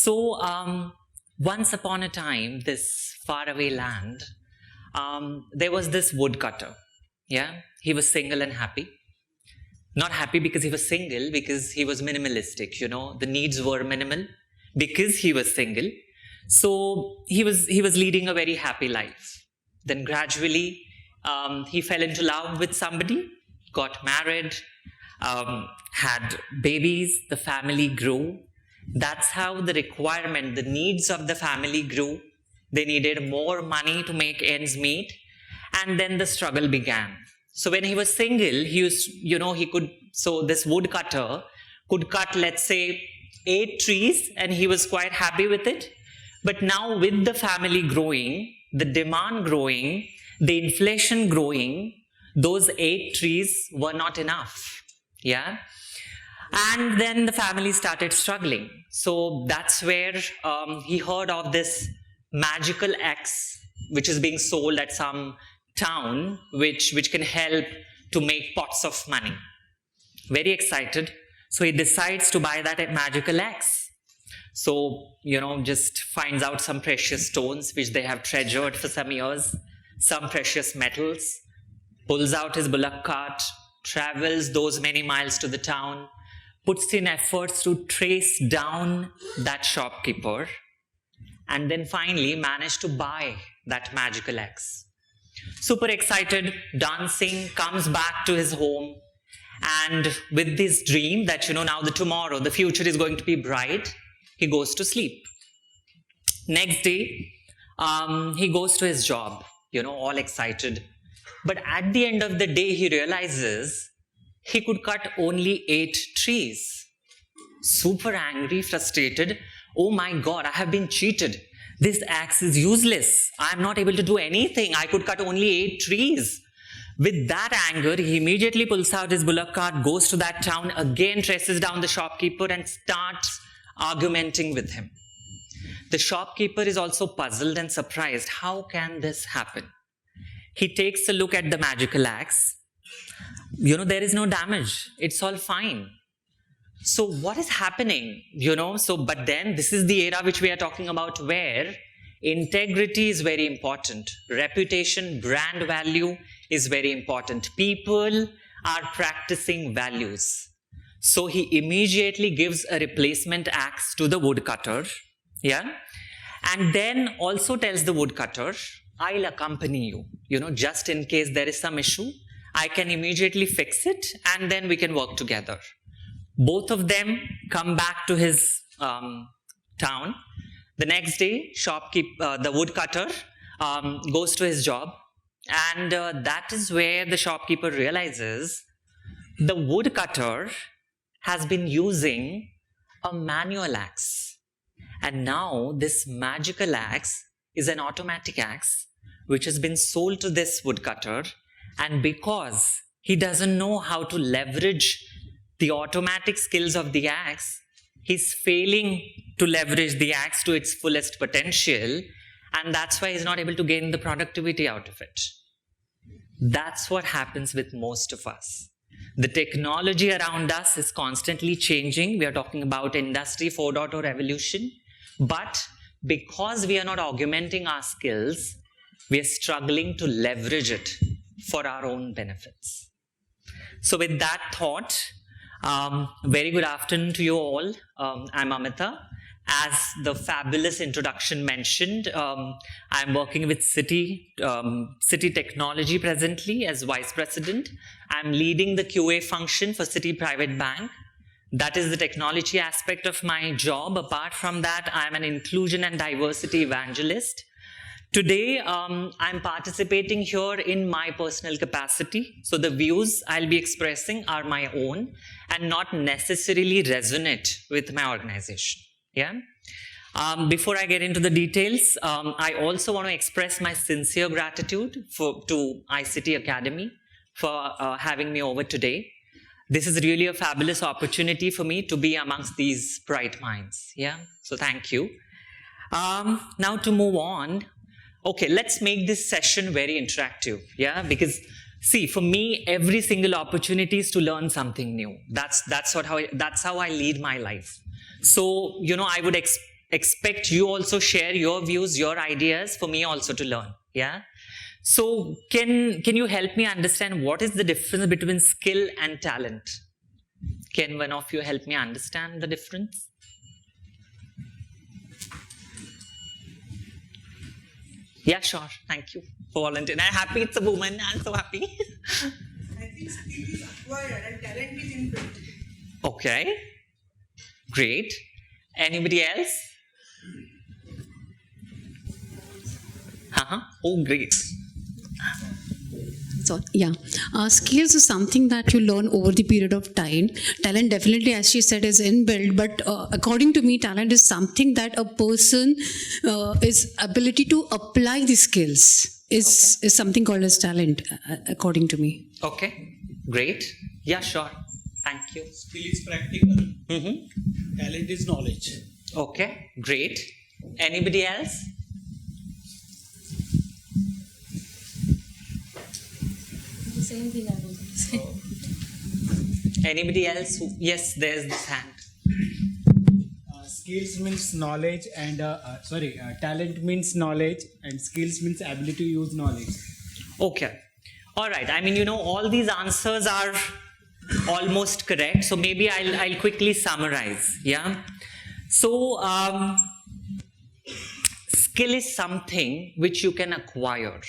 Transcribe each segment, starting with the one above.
Once upon a time, this faraway land, there was this woodcutter. Yeah, he was single and happy. Not happy because he was single, because he was minimalistic. The needs were minimal because he was single. So he was leading a very happy life. Then gradually, he fell into love with somebody, got married, had babies, the family grew. That's how the requirement, the needs of the family grew. They needed more money to make ends meet. And then the struggle began. So when he was single, this woodcutter could cut, let's say, 8 trees, and he was quite happy with it. But now with the family growing, the demand growing, the inflation growing, those 8 trees were not enough. Yeah. And then the family started struggling. So that's where he heard of this magical axe, which is being sold at some town, which can help to make pots of money. Very excited. So he decides to buy that magical axe. So, just finds out some precious stones, which they have treasured for some years, some precious metals, pulls out his bullock cart, travels those many miles to the town, puts in efforts to trace down that shopkeeper, and then finally managed to buy that magical axe. Super excited, dancing, comes back to his home, and with this dream that, now the future is going to be bright, he goes to sleep. Next day, he goes to his job, all excited. But at the end of the day, he realizes he could cut only 8 trees. Super angry, frustrated. Oh my God, I have been cheated. This axe is useless. I am not able to do anything. I could cut only 8 trees. With that anger, he immediately pulls out his bullock cart, goes to that town, again traces down the shopkeeper and starts argumenting with him. The shopkeeper is also puzzled and surprised. How can this happen? He takes a look at the magical axe. There is no damage. It's all fine. So what is happening? But then this is the era which we are talking about, where integrity is very important. Reputation, brand value is very important. People are practicing values. So he immediately gives a replacement axe to the woodcutter. Yeah. And then also tells the woodcutter, I'll accompany you. Just in case there is some issue, I can immediately fix it, and then we can work together. Both of them come back to his town. The next day, the woodcutter goes to his job, and that is where the shopkeeper realizes the woodcutter has been using a manual axe. And now this magical axe is an automatic axe, which has been sold to this woodcutter. And because he doesn't know how to leverage the automatic skills of the axe, he's failing to leverage the axe to its fullest potential, and that's why he's not able to gain the productivity out of it. That's what happens with most of us. The technology around us is constantly changing. We are talking about Industry 4.0 revolution, but because we are not augmenting our skills, we are struggling to leverage it for our own benefits. So with that thought, very good afternoon to you all. I'm Amita. As the fabulous introduction mentioned, I'm working with Citi Technology presently as Vice President. I'm leading the QA function for Citi Private Bank. That is the technology aspect of my job. Apart from that, I'm an inclusion and diversity evangelist. Today, I'm participating here in my personal capacity. So the views I'll be expressing are my own and not necessarily resonate with my organization. Yeah. Before I get into the details, I also want to express my sincere gratitude to iCity Academy for having me over today. This is really a fabulous opportunity for me to be amongst these bright minds. Yeah. So thank you. Now to move on. Okay, let's make this session very interactive, yeah? Because, see, for me, every single opportunity is to learn something new. That's how I lead my life. So, I would expect you also share your views, your ideas for me also to learn. Yeah. So can you help me understand what is the difference between skill and talent? Can one of you help me understand the difference? Yeah, sure. Thank you for volunteering. I'm happy it's a woman. I'm so happy. I think skill is acquired and talent is inbuilt. Okay. Great. Anybody else? Oh, great. So, yeah, skills is something that you learn over the period of time. Talent definitely, as she said, is inbuilt. But according to me, talent is something that a person is ability to apply the skills is something called as talent, according to me. Okay. Great. Yeah, sure. Thank you. Skill is practical. Mm-hmm. Talent is knowledge. Okay. Great. Anybody else? The same thing I was going to say. Anybody else? Yes, there's this hand. Skills means knowledge and talent means knowledge and skills means ability to use knowledge. Okay. All right. I mean, all these answers are almost correct. So maybe I'll quickly summarize. Yeah. So skill is something which you can acquire.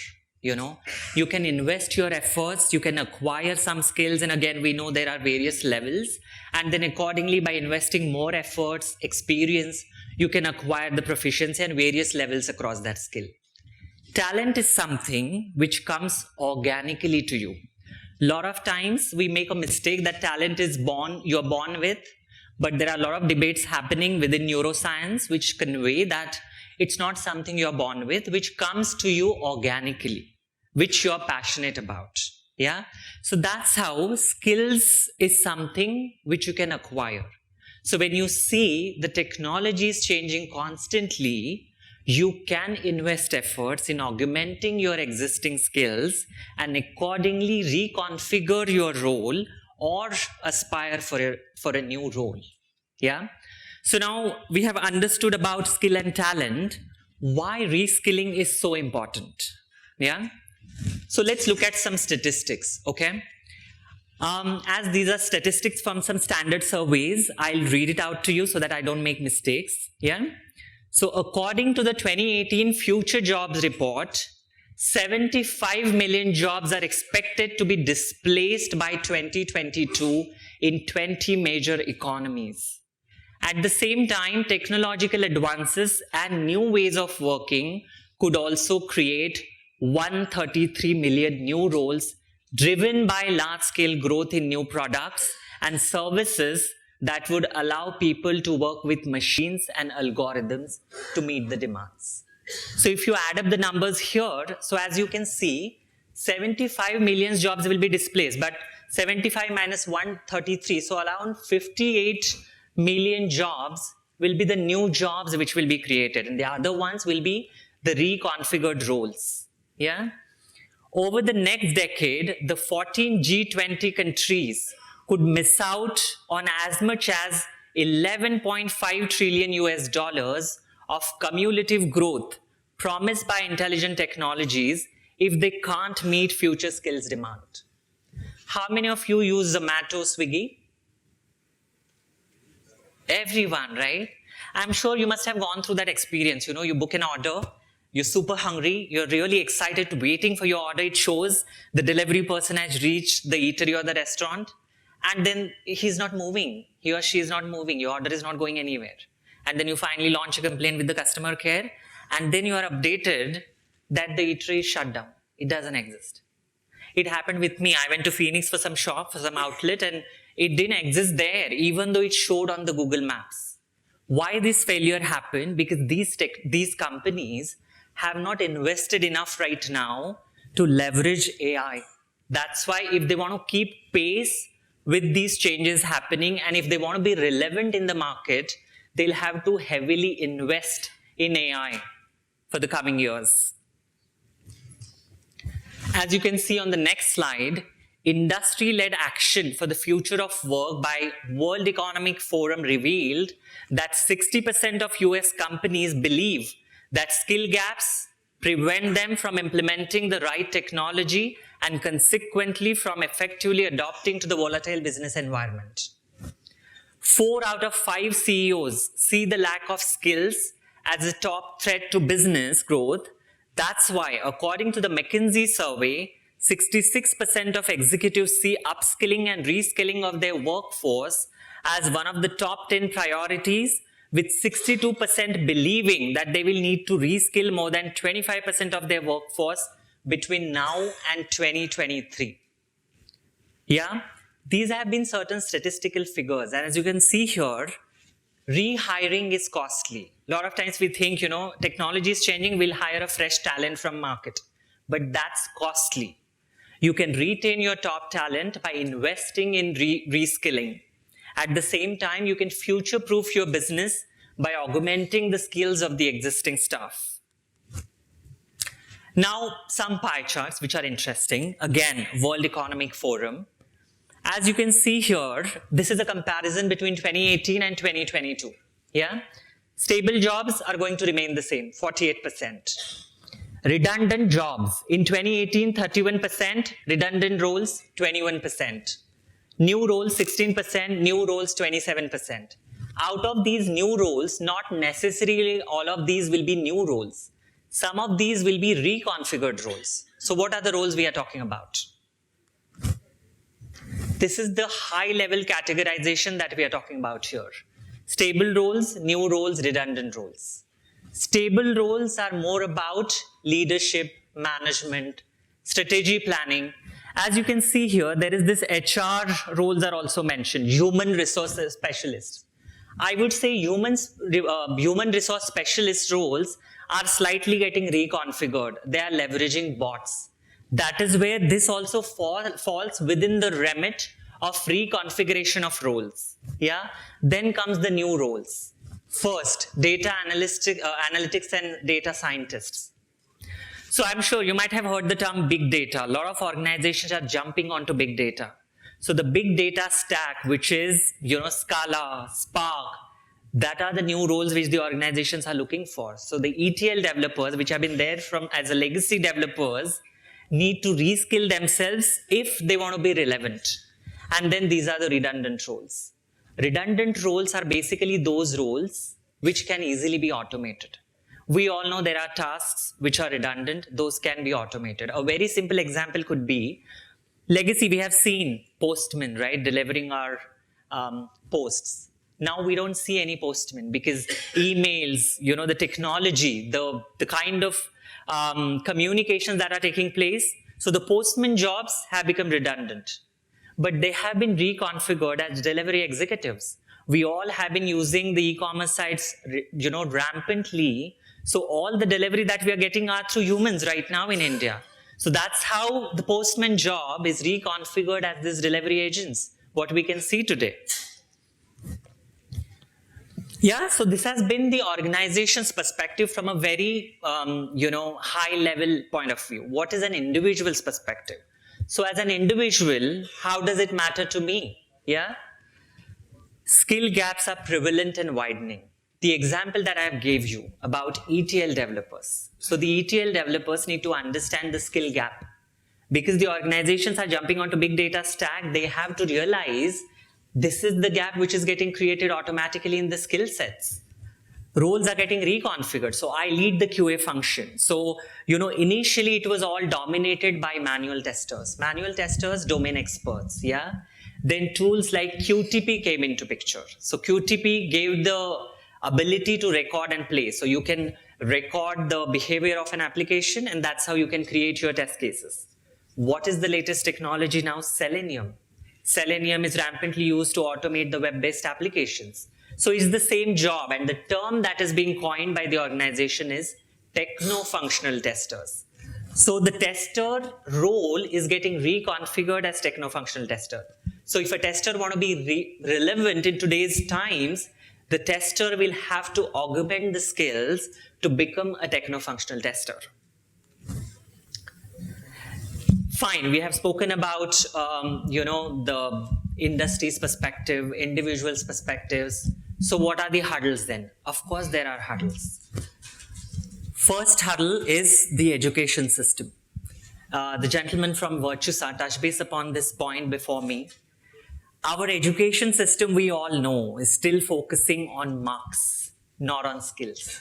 You can invest your efforts, you can acquire some skills, and again, we know there are various levels, and then accordingly, by investing more efforts, experience, you can acquire the proficiency and various levels across that skill. Talent is something which comes organically to you. A lot of times we make a mistake that talent is you're born with, but there are a lot of debates happening within neuroscience which convey that it's not something you're born with, which comes to you organically, which you're passionate about. Yeah. So that's how skills is something which you can acquire. So when you see the technology is changing constantly, you can invest efforts in augmenting your existing skills and accordingly reconfigure your role or aspire for a new role. Yeah. So now we have understood about skill and talent, why reskilling is so important. Yeah. So let's look at some statistics, okay? As these are statistics from some standard surveys, I'll read it out to you so that I don't make mistakes, yeah? So according to the 2018 Future Jobs Report, 75 million jobs are expected to be displaced by 2022 in 20 major economies. At the same time, technological advances and new ways of working could also create 133 million new roles driven by large-scale growth in new products and services that would allow people to work with machines and algorithms to meet the demands. So if you add up the numbers here, so as you can see, 75 million jobs will be displaced, but 75 minus 133, so around 58 million jobs will be the new jobs which will be created, and the other ones will be the reconfigured roles. Yeah. Over the next decade, the 14 G20 countries could miss out on as much as 11.5 trillion US dollars of cumulative growth promised by intelligent technologies if they can't meet future skills demand. How many of you use Zomato, Swiggy? Everyone, right? I'm sure you must have gone through that experience. You book an order, you're super hungry, you're really excited, waiting for your order. It shows the delivery person has reached the eatery or the restaurant, and then he's not moving. He or she is not moving. Your order is not going anywhere. And then you finally launch a complaint with the customer care, and then you are updated that the eatery is shut down. It doesn't exist. It happened with me. I went to Phoenix for some shop, for some outlet, and it didn't exist there, even though it showed on the Google Maps. Why this failure happened? Because these companies have not invested enough right now to leverage AI. That's why if they want to keep pace with these changes happening, and if they want to be relevant in the market, they'll have to heavily invest in AI for the coming years. As you can see on the next slide, industry-led action for the future of work by World Economic Forum revealed that 60% of US companies believe that skill gaps prevent them from implementing the right technology and consequently from effectively adapting to the volatile business environment. 4 out of 5 CEOs see the lack of skills as a top threat to business growth. That's why, according to the McKinsey survey, 66% of executives see upskilling and reskilling of their workforce as one of the top 10 priorities, with 62% believing that they will need to reskill more than 25% of their workforce between now and 2023. Yeah, these have been certain statistical figures, and as you can see here, rehiring is costly. A lot of times we think, technology is changing, we'll hire a fresh talent from market, but that's costly. You can retain your top talent by investing in reskilling. At the same time, you can future-proof your business by augmenting the skills of the existing staff. Now, some pie charts which are interesting. Again, World Economic Forum. As you can see here, this is a comparison between 2018 and 2022. Yeah? Stable jobs are going to remain the same, 48%. Redundant jobs, in 2018, 31%, redundant roles, 21%. New roles, 16%, new roles, 27%. Out of these new roles, not necessarily all of these will be new roles. Some of these will be reconfigured roles. So what are the roles we are talking about? This is the high-level categorization that we are talking about here. Stable roles, new roles, redundant roles. Stable roles are more about leadership, management, strategy planning. As you can see here, there is this HR roles are also mentioned, human resources specialists. I would say human resource specialist roles are slightly getting reconfigured. They are leveraging bots. That is where this also falls within the remit of reconfiguration of roles. Yeah. Then comes the new roles. First, data analytics and data scientists. So I'm sure you might have heard the term big data. A lot of organizations are jumping onto big data. So the big data stack, which is, Scala, Spark, that are the new roles which the organizations are looking for. So the ETL developers, which have been there as a legacy developers, need to reskill themselves if they want to be relevant. And then these are the redundant roles. Redundant roles are basically those roles which can easily be automated. We all know there are tasks which are redundant. Those can be automated. A very simple example could be legacy. We have seen postmen, right, delivering our posts. Now we don't see any postmen because emails, the technology, the kind of communications that are taking place. So the postman jobs have become redundant, but they have been reconfigured as delivery executives. We all have been using the e-commerce sites, rampantly. So all the delivery that we are getting are through humans right now in India. So that's how the postman job is reconfigured as these delivery agents, what we can see today. Yeah, so this has been the organization's perspective from a very, high level point of view. What is an individual's perspective? So as an individual, how does it matter to me? Yeah, skill gaps are prevalent and widening. The example that I gave you about ETL developers. So the ETL developers need to understand the skill gap. Because the organizations are jumping onto big data stack, they have to realize this is the gap which is getting created automatically in the skill sets. Roles are getting reconfigured. So I lead the QA function. So, initially it was all dominated by manual testers. Manual testers, domain experts, yeah? Then tools like QTP came into picture. So QTP gave the ability to record and play. So you can record the behavior of an application, and that's how you can create your test cases. What is the latest technology now? Selenium. Selenium is rampantly used to automate the web-based applications. So it's the same job, and the term that is being coined by the organization is techno-functional testers. So the tester role is getting reconfigured as techno-functional tester. So if a tester want to be relevant in today's times, the tester will have to augment the skills to become a techno-functional tester. Fine, we have spoken about, the industry's perspective, individuals' perspectives. So what are the hurdles then? Of course, there are hurdles. First hurdle is the education system. The gentleman from Virtusa touched base upon this point before me. Our education system, we all know, is still focusing on marks, not on skills,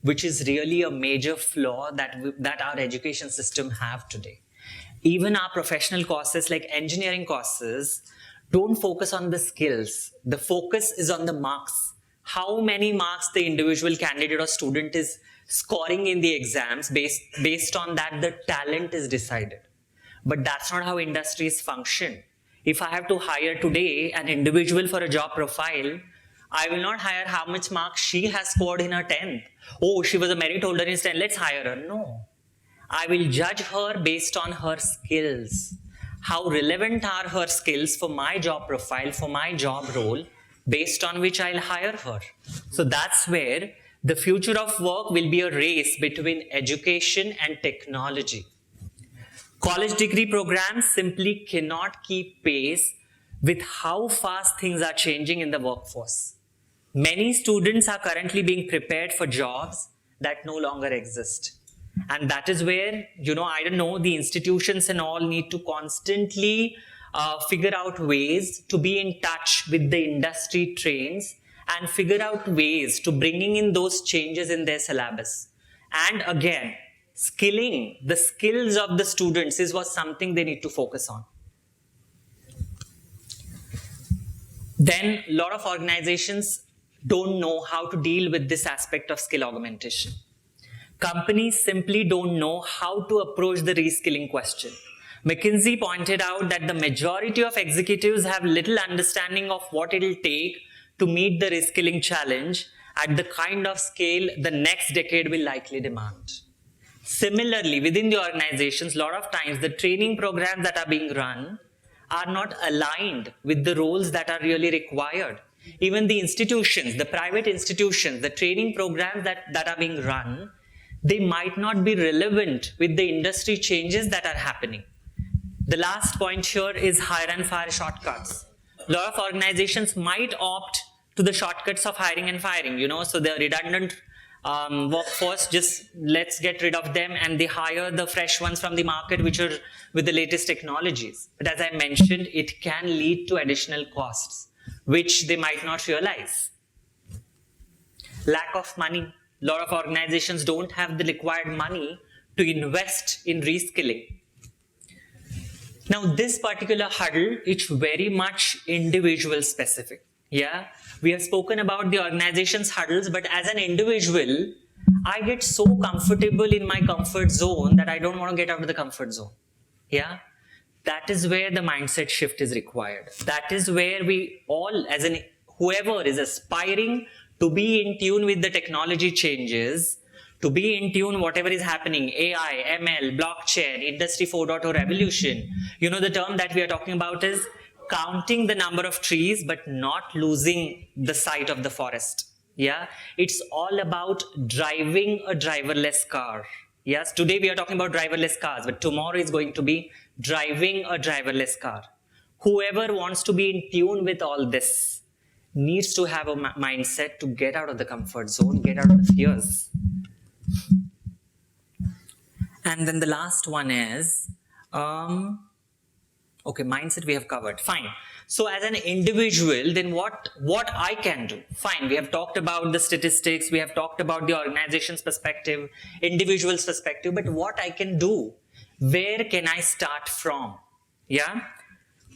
which is really a major flaw that our education system have today. Even our professional courses like engineering courses don't focus on the skills. The focus is on the marks. How many marks the individual candidate or student is scoring in the exams, based on that the talent is decided. But that's not how industries function. If I have to hire today an individual for a job profile, I will not hire how much marks she has scored in her 10th. Oh, she was a merit holder in 10th, let's hire her. No. I will judge her based on her skills. How relevant are her skills for my job profile, for my job role, based on which I'll hire her. So that's where the future of work will be a race between education and technology. College degree programs simply cannot keep pace with how fast things are changing in the workforce. Many students are currently being prepared for jobs that no longer exist. And that is where, the institutions and all need to constantly figure out ways to be in touch with the industry trends and figure out ways to bringing in those changes in their syllabus. And again, skilling the skills of the students was something they need to focus on. Then a lot of organizations don't know how to deal with this aspect of skill augmentation. Companies simply don't know how to approach the reskilling question. McKinsey pointed out that the majority of executives have little understanding of what it will take to meet the reskilling challenge at the kind of scale the next decade will likely demand. Similarly, within the organizations, a lot of times the training programs that are being run are not aligned with the roles that are really required. Even the institutions, the private institutions, the training programs that are being run, they might not be relevant with the industry changes that are happening. The last point here is hire and fire shortcuts. A lot of organizations might opt to the shortcuts of hiring and firing, so the redundant workforce, just let's get rid of them and they hire the fresh ones from the market which are with the latest technologies. But as I mentioned, it can lead to additional costs, which they might not realize. Lack of money. A lot of organizations don't have the required money to invest in reskilling. Now, this particular hurdle is very much individual specific. Yeah, we have spoken about the organization's hurdles, but as an individual, I get so comfortable in my comfort zone that I don't want to get out of the comfort zone. Yeah, that is where the mindset shift is required. That is where we all, whoever is aspiring to be in tune with the technology changes, to be in tune whatever is happening, AI, ML, blockchain, Industry 4.0 revolution. The term that we are talking about is counting the number of trees but not losing the sight of the forest. Yeah, it's all about driving a driverless car. Yes, today we are talking about driverless cars, but tomorrow is going to be driving a driverless car. Whoever wants to be in tune with all this needs to have a mindset to get out of the comfort zone, get out of the fears. And then the last one is, mindset we have covered. Fine. So as an individual, then what I can do? Fine, we have talked about the statistics, we have talked about the organization's perspective, individual's perspective, but what I can do? Where can I start from? Yeah.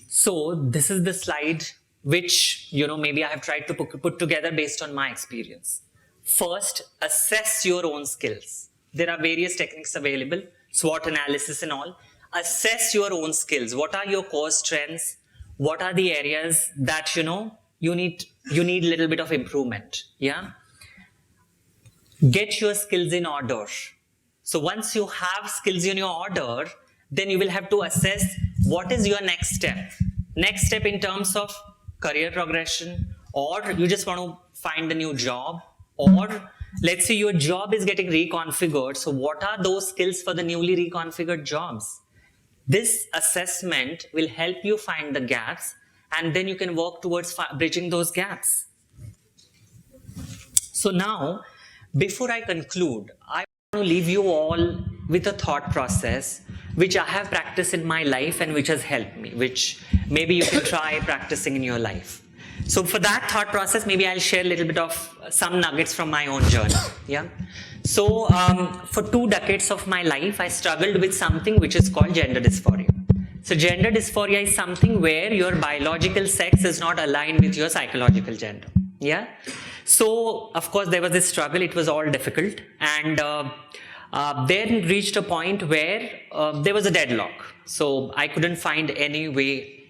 So this is the slide which, maybe I have tried to put together based on my experience. First, assess your own skills. There are various techniques available, SWOT analysis and all. Assess your own skills. What are your core strengths? What are the areas that, you need a little bit of improvement? Yeah. Get your skills in order. So once you have skills in your order, then you will have to assess what is your next step. Next step in terms of career progression, or you just want to find a new job, or let's say your job is getting reconfigured. So what are those skills for the newly reconfigured jobs? This assessment will help you find the gaps, and then you can work towards bridging those gaps. So now, before I conclude, I want to leave you all with a thought process which I have practiced in my life and which has helped me, which maybe you can try practicing in your life. So for that thought process, maybe I'll share a little bit of some nuggets from my own journey. Yeah. So for 2 decades of my life, I struggled with something which is called gender dysphoria. So gender dysphoria is something where your biological sex is not aligned with your psychological gender. Yeah. So of course there was this struggle. It was all difficult, and then reached a point where there was a deadlock. So I couldn't find any way,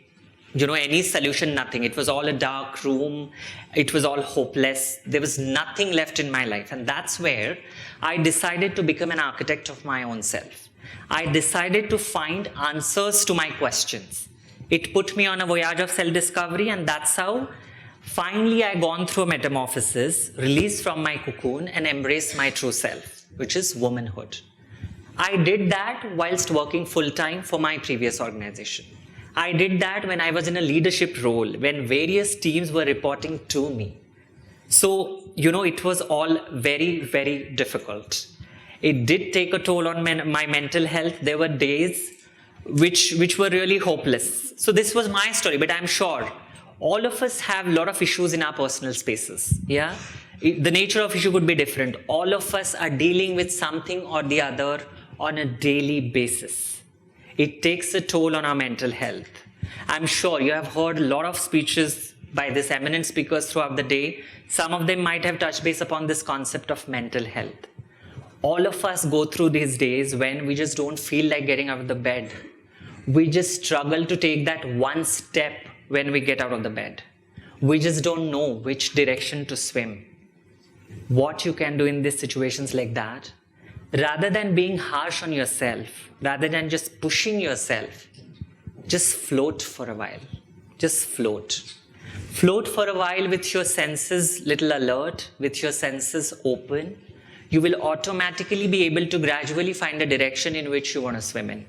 any solution, nothing. It was all a dark room. It was all hopeless. There was nothing left in my life. And that's where I decided to become an architect of my own self. I decided to find answers to my questions. It put me on a voyage of self-discovery, and that's how finally I gone through a metamorphosis, released from my cocoon, and embraced my true self, which is womanhood. I did that whilst working full-time for my previous organization. I did that when I was in a leadership role, when various teams were reporting to me. So, it was all very, very difficult. It did take a toll on my mental health. There were days which were really hopeless. So this was my story, but I'm sure all of us have a lot of issues in our personal spaces. Yeah, the nature of issue could be different. All of us are dealing with something or the other on a daily basis. It takes a toll on our mental health. I'm sure you have heard a lot of speeches by these eminent speakers throughout the day. Some of them might have touched base upon this concept of mental health. All of us go through these days when we just don't feel like getting out of the bed. We just struggle to take that one step when we get out of the bed. We just don't know which direction to swim. What you can do in these situations like that, rather than being harsh on yourself, rather than just pushing yourself, just float for a while. Just float. Float for a while with your senses little alert, with your senses open. You will automatically be able to gradually find a direction in which you want to swim in.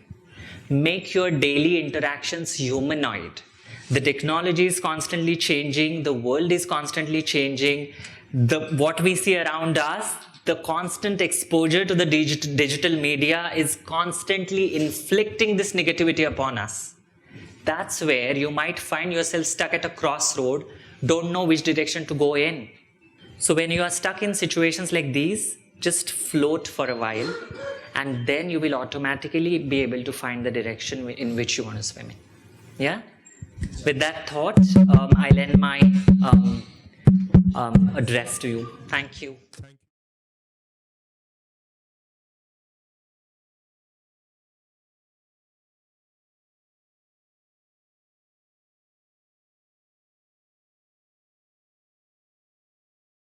Make your daily interactions humanoid. The technology is constantly changing. The world is constantly changing. What we see around us, the constant exposure to the digital media is constantly inflicting this negativity upon us. That's where you might find yourself stuck at a crossroad, don't know which direction to go in. So when you are stuck in situations like these, just float for a while, and then you will automatically be able to find the direction in which you want to swim in. Yeah? With that thought, I'll end my address to you. Thank you.